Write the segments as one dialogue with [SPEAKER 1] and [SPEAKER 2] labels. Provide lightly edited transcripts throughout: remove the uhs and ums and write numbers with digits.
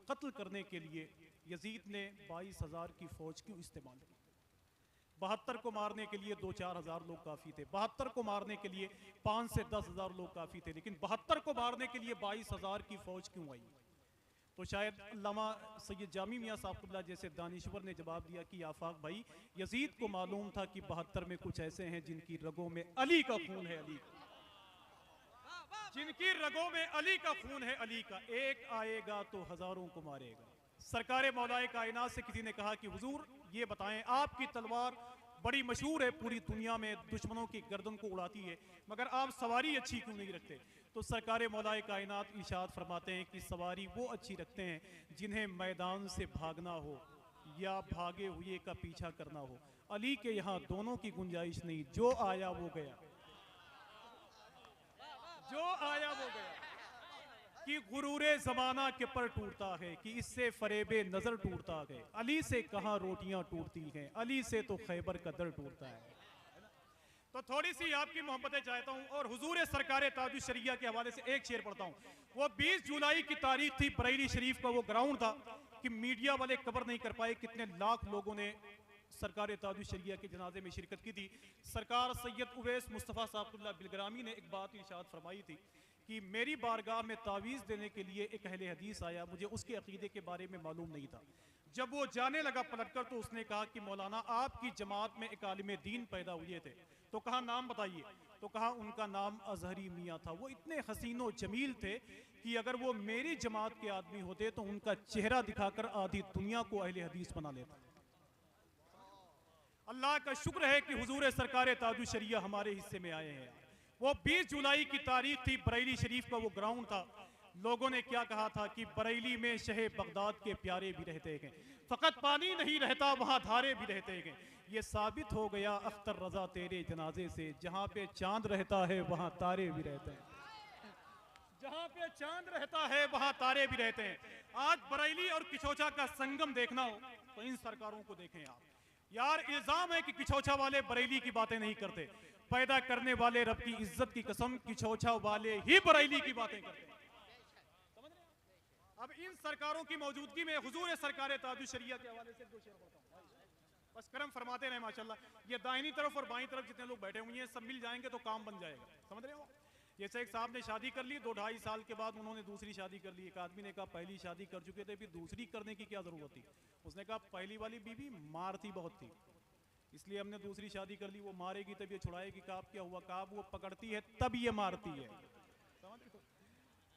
[SPEAKER 1] कत्ल करने के लिए यजीद ने 22,000 की फौज क्यों इस्तेमाल की? 72 को मारने के लिए 2-4 हज़ार लोग काफ़ी थे, 72 को मारने के लिए 5 से 10 हज़ार लोग काफ़ी थे, लेकिन 72 को मारने के लिए 22,000 की फ़ौज क्यों आई? तो शायद अल्लामा सैयद जामी मियाँ साहब जैसे दानिश्वर ने जवाब दिया कि आफाक भाई, यजीद को मालूम था कि 72 में कुछ ऐसे हैं जिनकी रगों में अली का खून है, अली जिनकी रगों में अली का खून है, अली का। एक आएगा तो हजारों को मारेगा। सरकारे मौलाए कायनात से किसी ने कहा कि हुजूर ये बताएं, आपकी तलवार बड़ी मशहूर है, पूरी दुनिया में दुश्मनों की गर्दन को उड़ाती है, मगर आप सवारी अच्छी क्यों नहीं रखते? तो सरकारे मौलाए कायनात इरशाद फरमाते हैं कि सवारी वो अच्छी रखते हैं जिन्हें मैदान से भागना हो या भागे हुए का पीछा करना हो। अली के यहाँ दोनों की गुंजाइश नहीं, जो आया वो गया, जो आया वो गया। कि गुरूरे जमाना के पर टूटता है, कि इससे फरेबे नजर टूटता है, अली से कहाँ रोटियां टूटती हैं, अली से तो खैबर का दर टूटता है। तो थोड़ी सी आपकी मोहब्बतें चाहता हूं और हुजूर सरकार ताजुल शरिया के हवाले से एक शेर पढ़ता हूं। वो 20 जुलाई की तारीख थी, बरेली शरीफ का वो ग्राउंड था कि मीडिया वाले कवर नहीं कर पाए कितने लाख लोगों ने सरकार ताजुल शरिया के जनाजे में शिरकत की थी। सरकार सैयद उवैस मुस्तफ़ा साहब बिलग्रामी ने एक बात इरशाद फरमाई थी कि मेरी बारगाह में तावीज़ देने के लिए एक अहले हदीस आया, मुझे उसके अकीदे के बारे में मालूम नहीं था। जब वो जाने लगा पलटकर तो उसने कहा कि मौलाना आपकी जमात में एक आलिम दीन पैदा हुए थे। तो कहा नाम बताइए? तो कहा उनका नाम अजहरी मियाँ था। वो इतने हसीनो जमील थे कि अगर वो मेरी जमात के आदमी होते तो उनका चेहरा दिखाकर आधी दुनिया को अहले हदीस बना लेता। अल्लाह का शुक्र है कि हुजूर सरकार ताजुल शरिया हमारे हिस्से में आए हैं। वो 20 जुलाई की तारीख थी, बरेली शरीफ का वो ग्राउंड था। लोगों ने क्या कहा था कि बरेली में शहे बगदाद के प्यारे भी रहते हैं, फकत पानी नहीं रहता वहां धारे भी रहते हैं। ये साबित हो गया अख्तर रजा तेरे जनाजे से, जहां पे चांद रहता है वहां तारे भी रहते हैं, जहां पे चांद रहता है वहां तारे भी रहते हैं। आज बरेली और किचौचा का संगम देखना हो तो इन सरकारों को देखें आप। यार इल्जाम है कि किचौचा वाले बरेली की बातें नहीं करते, पैदा करने वाले रब की इज्जत की कसम किचौचा वाले ही बरेली की बातें करते हैं। अब इन सरकारों की मौजूदगी में हुजूर सरकार ताजुल शरिया के हवाले से दो शेर पढ़ता हूं, बस करम फरमाते रहे माशाल्लाह। ये दाहिनी तरफ और बाईं तरफ जितने लोग बैठे हुए हैं सब मिल जाएंगे तो काम बन जाएगा, समझ रहे हो? जैसे एक साहब ने शादी कर ली, 2-2.5 साल के बाद उन्होंने दूसरी शादी कर ली। एक आदमी ने कहा पहली शादी कर चुके थे, फिर दूसरी करने की क्या जरूरत थी? उसने कहा पहली वाली बीवी मारती बहुत थी, इसलिए हमने दूसरी शादी कर ली। वो मारेगी तब ये छुड़ाएगी। कहा क्या हुआ? कहा वो पकड़ती है तब ये मारती है।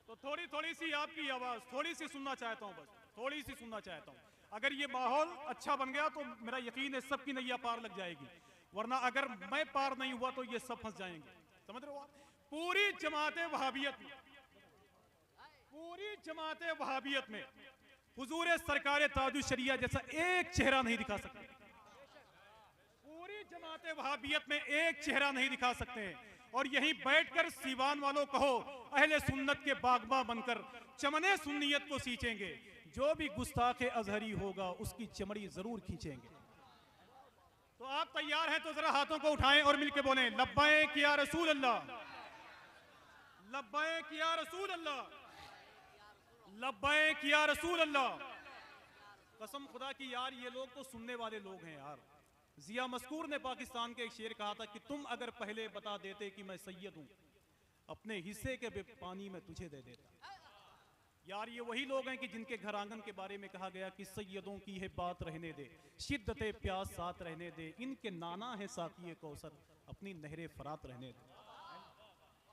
[SPEAKER 1] तो थोड़ी थोड़ी सी आपकी आवाज थोड़ी सी सुनना चाहता हूं, बस थोड़ी सी सुनना चाहता हूं। अगर ये माहौल अच्छा बन गया तो मेरा यकीन है सबकी नैया पार लग जाएगी, वरना अगर मैं पार नहीं हुआ तो ये सब फंस जाएंगे, समझ रहे हो आप? पूरी जमात वहाबियत में, पूरी जमात वहाबियत में हुजूर सरकार ताजुल शरिया जैसा एक चेहरा नहीं दिखा सकते। पूरी जमात वहाबियत में एक चेहरा नहीं दिखा सकते हैं। और यहीं बैठकर सीवान वालों कहो अहले सुन्नत के बागबा बनकर चमने सुन्नियत को सींचेंगे। जो भी गुस्ताखे अजहरी होगा उसकी चमड़ी जरूर खींचेंगे। तो आप तैयार हैं तो जरा हाथों को उठाएं और मिलके बोलें लब्बैक या रसूल अल्लाह, लब्बैक या रसूल अल्लाह, लब्बैक या रसूल अल्लाह। कसम खुदा की यार ये लोग तो सुनने वाले लोग हैं यार। जिया मस्कूर ने पाकिस्तान के एक शेर कहा था कि तुम अगर पहले बता देते कि मैं सैयद हूं, अपने हिस्से के पानी में तुझे दे देता। यार ये वही लोग हैं कि जिनके घर आंगन के बारे में कहा गया कि सैयदों की है बात रहने दे, शिद्दते प्यास साथ रहने दे, इनके नाना है साकिए कौसर, अपनी नहरे फरात रहने दे।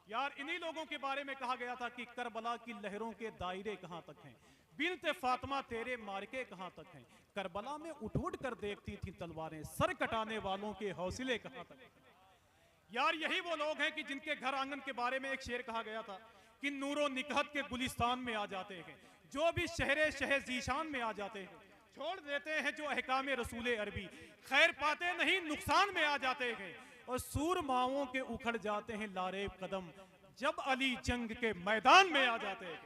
[SPEAKER 1] यार इन्हीं लोगों के बारे में कहा गया था कि करबला की लहरों के दायरे कहां तक हैं, बिनते फातिमा तेरे मार्के कहां तक हैं। करबला में उठ उठ कर देखती थी तलवारें, सर कटाने वालों के हौसले कहां तक हैं। यार यही वो लोग हैं कि जिनके घर आंगन के बारे में एक शेर कहा गया था कि नूरो निकहत के गुलिस्तान में आ जाते हैं, जो भी शहरे शहर जीशान में आ जाते हैं, छोड़ देते हैं जो अहकाम रसूल अरबी, खैर पाते नहीं नुकसान में आ जाते हैं। और सूरमाओं के उखड़ जाते हैं लारेब कदम, जब अली जंग के मैदान में आ जाते हैं।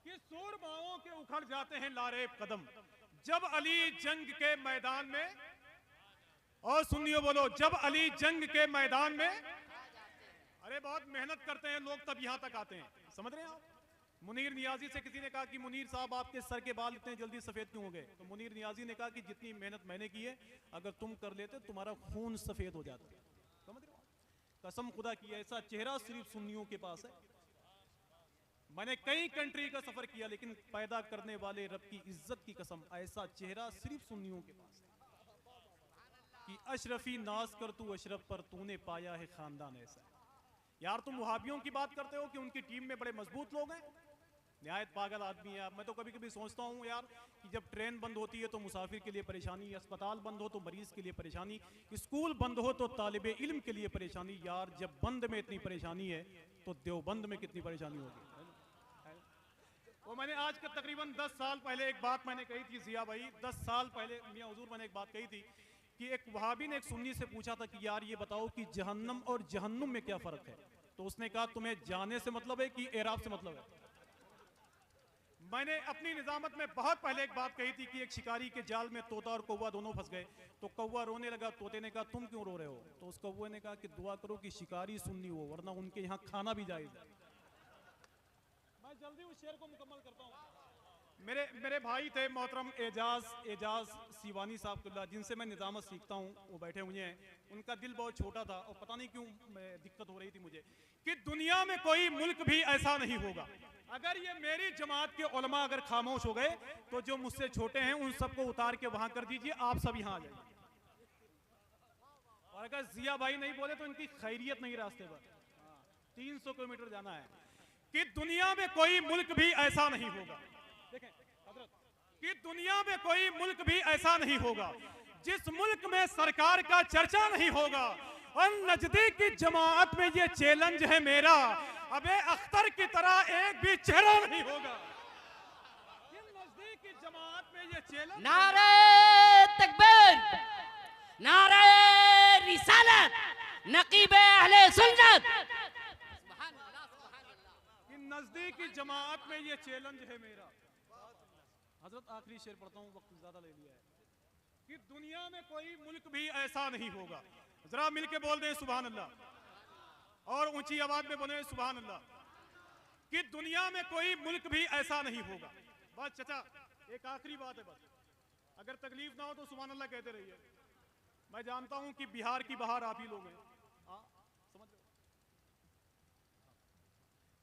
[SPEAKER 1] कि सूरमाओं के उखड़ जाते हैं लारेब कदम, जब अली जंग के मैदान में, और सुनियो बोलो, जब अली जंग के मैदान में। अरे बहुत मेहनत करते हैं लोग तब यहां तक आते हैं, समझ रहे हैं आप? मुनीर नियाजी से किसी ने कहा कि मुनीर साहब आपके सर के बाल इतने जल्दी सफेद क्यों हो गए? तो मुनीर नियाजी ने कहा कि जितनी मेहनत मैंने की है अगर तुम कर लेते तुम्हारा खून सफेद हो जाता। समझ रहे हो? कसम खुदा की ऐसा चेहरा सिर्फ सुन्नियों के पास है। मैंने कई कंट्री का सफर किया लेकिन पैदा करने वाले रब की इज्जत की कसम ऐसा चेहरा सिर्फ सुन्नियों के पास है कि अशरफी नाज कर तू अशरफ पर तूने पाया है खानदान ऐसा। यार तुम वहाबियों की बात करते हो कि उनकी टीम में बड़े मजबूत लोग हैं, निहायत पागल आदमी है। मैं तो कभी कभी सोचता हूँ यार कि जब ट्रेन बंद होती है तो मुसाफिर के लिए परेशानी, अस्पताल बंद हो तो मरीज के लिए परेशानी, स्कूल बंद हो तो तालिबे इल्म के लिए परेशानी। यार जब बंद में इतनी परेशानी है तो देवबंद में कितनी परेशानी होगी। वो मैंने आज के तकरीबन 10 साल पहले एक बात मैंने कही थी जिया भाई, 10 साल पहले मियां हुजूर मैंने एक बात कही थी कि एक वहाबी ने एक सुन्नी से पूछा था कि यार ये बताओ कि जहन्नम और जहन्नुम में क्या फर्क है? तो उसने कहा तुम्हें जाने से मतलब है कि एराब से मतलब है? मैंने अपनी निजामत में बहुत पहले एक बात कही थी कि एक शिकारी के जाल में तोता और कौवा दोनों फंस गए। तो कौवा रोने लगा, तोते ने कहा तुम क्यों रो रहे हो? तो उस कौवे ने कहा कि दुआ करो कि शिकारी सुन्नी हो वरना उनके यहाँ खाना भी जायज है। मैं जल्दी उस शेर को मुकम्मल करता हूँ। मेरे भाई थे मोहतरम एजाज सीवानी साहब जिनसे मैं निजामत सीखता हूँ, वो बैठे हुए हैं। उनका दिल बहुत छोटा था और पता नहीं क्यों दिक्कत हो रही थी मुझे कि दुनिया में कोई मुल्क भी ऐसा नहीं होगा। अगर ये मेरी जमात के उलमा अगर खामोश हो गए तो जो मुझसे छोटे हैं उन सबको उतार के वहां कर दीजिए, आप सब यहाँ आ जाइए। और अगर जिया भाई नहीं बोले तो इनकी खैरियत नहीं रास्ते पर। 300 किलोमीटर जाना है कि दुनिया में कोई मुल्क भी ऐसा नहीं होगा। देखें हजरत, कि दुनिया में कोई मुल्क भी ऐसा नहीं होगा जिस मुल्क में सरकार का चर्चा नहीं होगा। और नजदीक की जमात में ये चैलेंज है मेरा, अबे अख्तर की तरह एक भी चेहरा नहीं होगा। नजदीक की जमात में ये चैलेंज।
[SPEAKER 2] नारे तकबीर, नारे रिसालत, नकीब अहले सुन्नत।
[SPEAKER 1] नजदीक की जमात में ये चैलेंज है मेरा। हजरत आखिरी शेर पढ़ता हूँ, वक्त ज्यादा ले लिया है। कि दुनिया में कोई मुल्क भी ऐसा नहीं होगा, जरा मिलके बोल दे सुभान अल्लाह और ऊंची आवाज में बोले सुभान अल्लाह, कि दुनिया में कोई मुल्क भी ऐसा नहीं होगा। बस चचा एक आखिरी बात है, बस अगर तकलीफ ना हो तो सुभान अल्लाह कहते रहिए। मैं जानता हूं कि बिहार की बहार आप ही लोग हैं, समझ लो।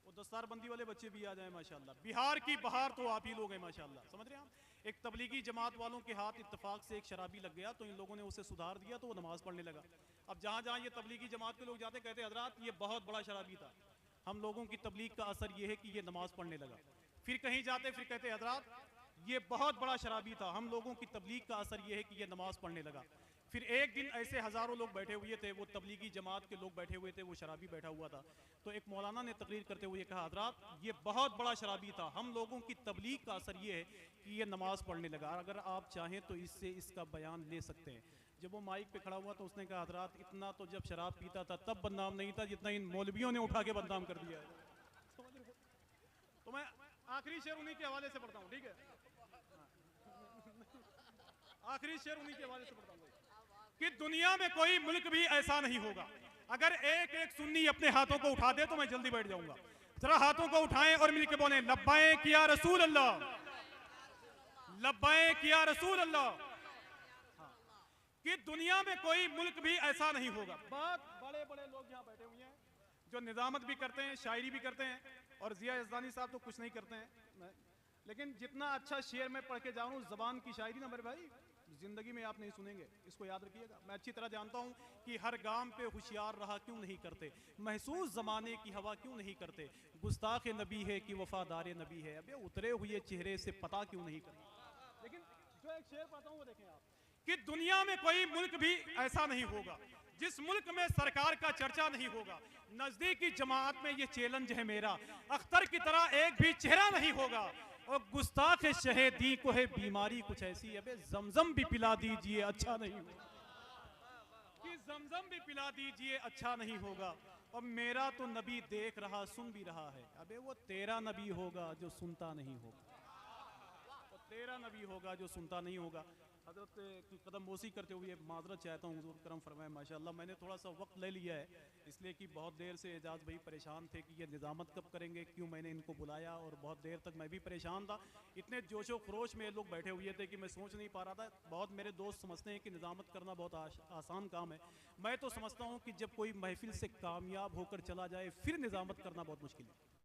[SPEAKER 1] वो दस्तारबंदी वाले बच्चे भी आ जाए माशाल्लाह, बिहार की बहार तो आप ही लोग हैं माशाल्लाह, समझ रहे हैं आप। एक तबलीगी जमात वालों के हाथ इत्तेफाक से एक शराबी लग गया तो इन लोगों ने उसे सुधार दिया तो वो नमाज पढ़ने लगा। अब जहाँ जहाँ ये तबलीगी जमात के लोग जाते कहते हजरात ये बहुत बड़ा शराबी था, हम लोगों की तबलीग का असर ये है कि ये नमाज पढ़ने लगा। फिर कहीं जाते फिर कहते हजरात ये बहुत बड़ा शराबी था, हम लोगों की तबलीग का असर ये है कि ये नमाज पढ़ने लगा। फिर एक दिन ऐसे हजारों लोग बैठे हुए थे, वो तबलीगी जमात के लोग बैठे हुए थे, वो शराबी बैठा हुआ था। तो एक मौलाना ने तकरीर करते हुए कहा हजरात ये बहुत बड़ा शराबी था, हम लोगों की तबलीग का असर ये है कि ये नमाज पढ़ने लगा। अगर आप चाहें तो इससे इसका बयान ले सकते हैं। जब वो माइक पे खड़ा हुआ तो उसने कहा हजरात इतना तो जब शराब पीता था तब बदनाम नहीं था जितना इन मौलवियों ने उठा के बदनाम कर दिया है। तो मैं आखिरी शेर उन्हीं के हवाले से पढ़ता हूँ, ठीक है? आखिरी शेर उन्हीं के हवाले से पढ़ता हूँ कि दुनिया में कोई मुल्क भी ऐसा नहीं होगा। अगर एक एक सुन्नी अपने हाथों को उठा दे तो मैं जल्दी बैठ जाऊंगा। जरा हाथों को उठाएं और मिलके बोले लब्बैक या रसूल अल्लाह, लब्बैक या रसूल अल्लाह। कि दुनिया में कोई मुल्क भी ऐसा नहीं होगा। बहुत बड़े बड़े लोग यहाँ बैठे हुए हैं जो निजामत भी करते हैं, शायरी भी करते हैं, और जिया यज़दानी साहब तो कुछ नहीं करते हैं, लेकिन जितना अच्छा शेर में पढ़ के जाऊँ जबान की शायरी ना मेरे भाई जिंदगी में आप नहीं सुनेंगे, इसको याद रखिएगा। मैं अच्छी तरह जानता हूं कि हर गाम पे होशियार रहा क्यों नहीं करते, महसूस जमाने की हवा क्यों नहीं करते, गुस्ताख नबी है कि वफादार नबी है, अबे उतरे हुए चेहरे से पता क्यों नहीं करते। लेकिन जो एक शेर पाता हूं वो देखें आप कि दुनिया में कोई मुल्क भी ऐसा नहीं होगा जिस मुल्क में सरकार का चर्चा नहीं होगा। नजदीकी जमात में ये चैलेंज है मेरा, अख्तर की तरह एक भी चेहरा नहीं होगा। और गुस्ताख शहीदी को है बीमारी कुछ ऐसी, अबे जमजम भी पिला दीजिए अच्छा नहीं होगा, कि जमजम भी पिला दीजिए अच्छा नहीं होगा। और मेरा तो नबी देख रहा सुन भी रहा है, अबे वो तेरा नबी होगा जो सुनता नहीं होगा। तेरा नबी होगा जो सुनता नहीं होगा। हजरत की कदम बोसी करते हुए माजरत चाहता हूँ, हुजूर करम फरमाए। माशाल्लाह मैंने थोड़ा सा वक्त ले लिया है, इसलिए कि बहुत देर से एजाज भाई परेशान थे कि ये निज़ामत कब करेंगे, क्यों मैंने इनको बुलाया, और बहुत देर तक मैं भी परेशान था। इतने जोशो खरोश में लोग बैठे हुए थे कि मैं सोच नहीं पा रहा था। बहुत मेरे दोस्त समझते हैं कि निज़ामत करना बहुत आसान काम है। मैं तो समझता हूँ कि जब कोई महफिल से कामयाब होकर चला जाए फिर निज़ामत करना बहुत मुश्किल है।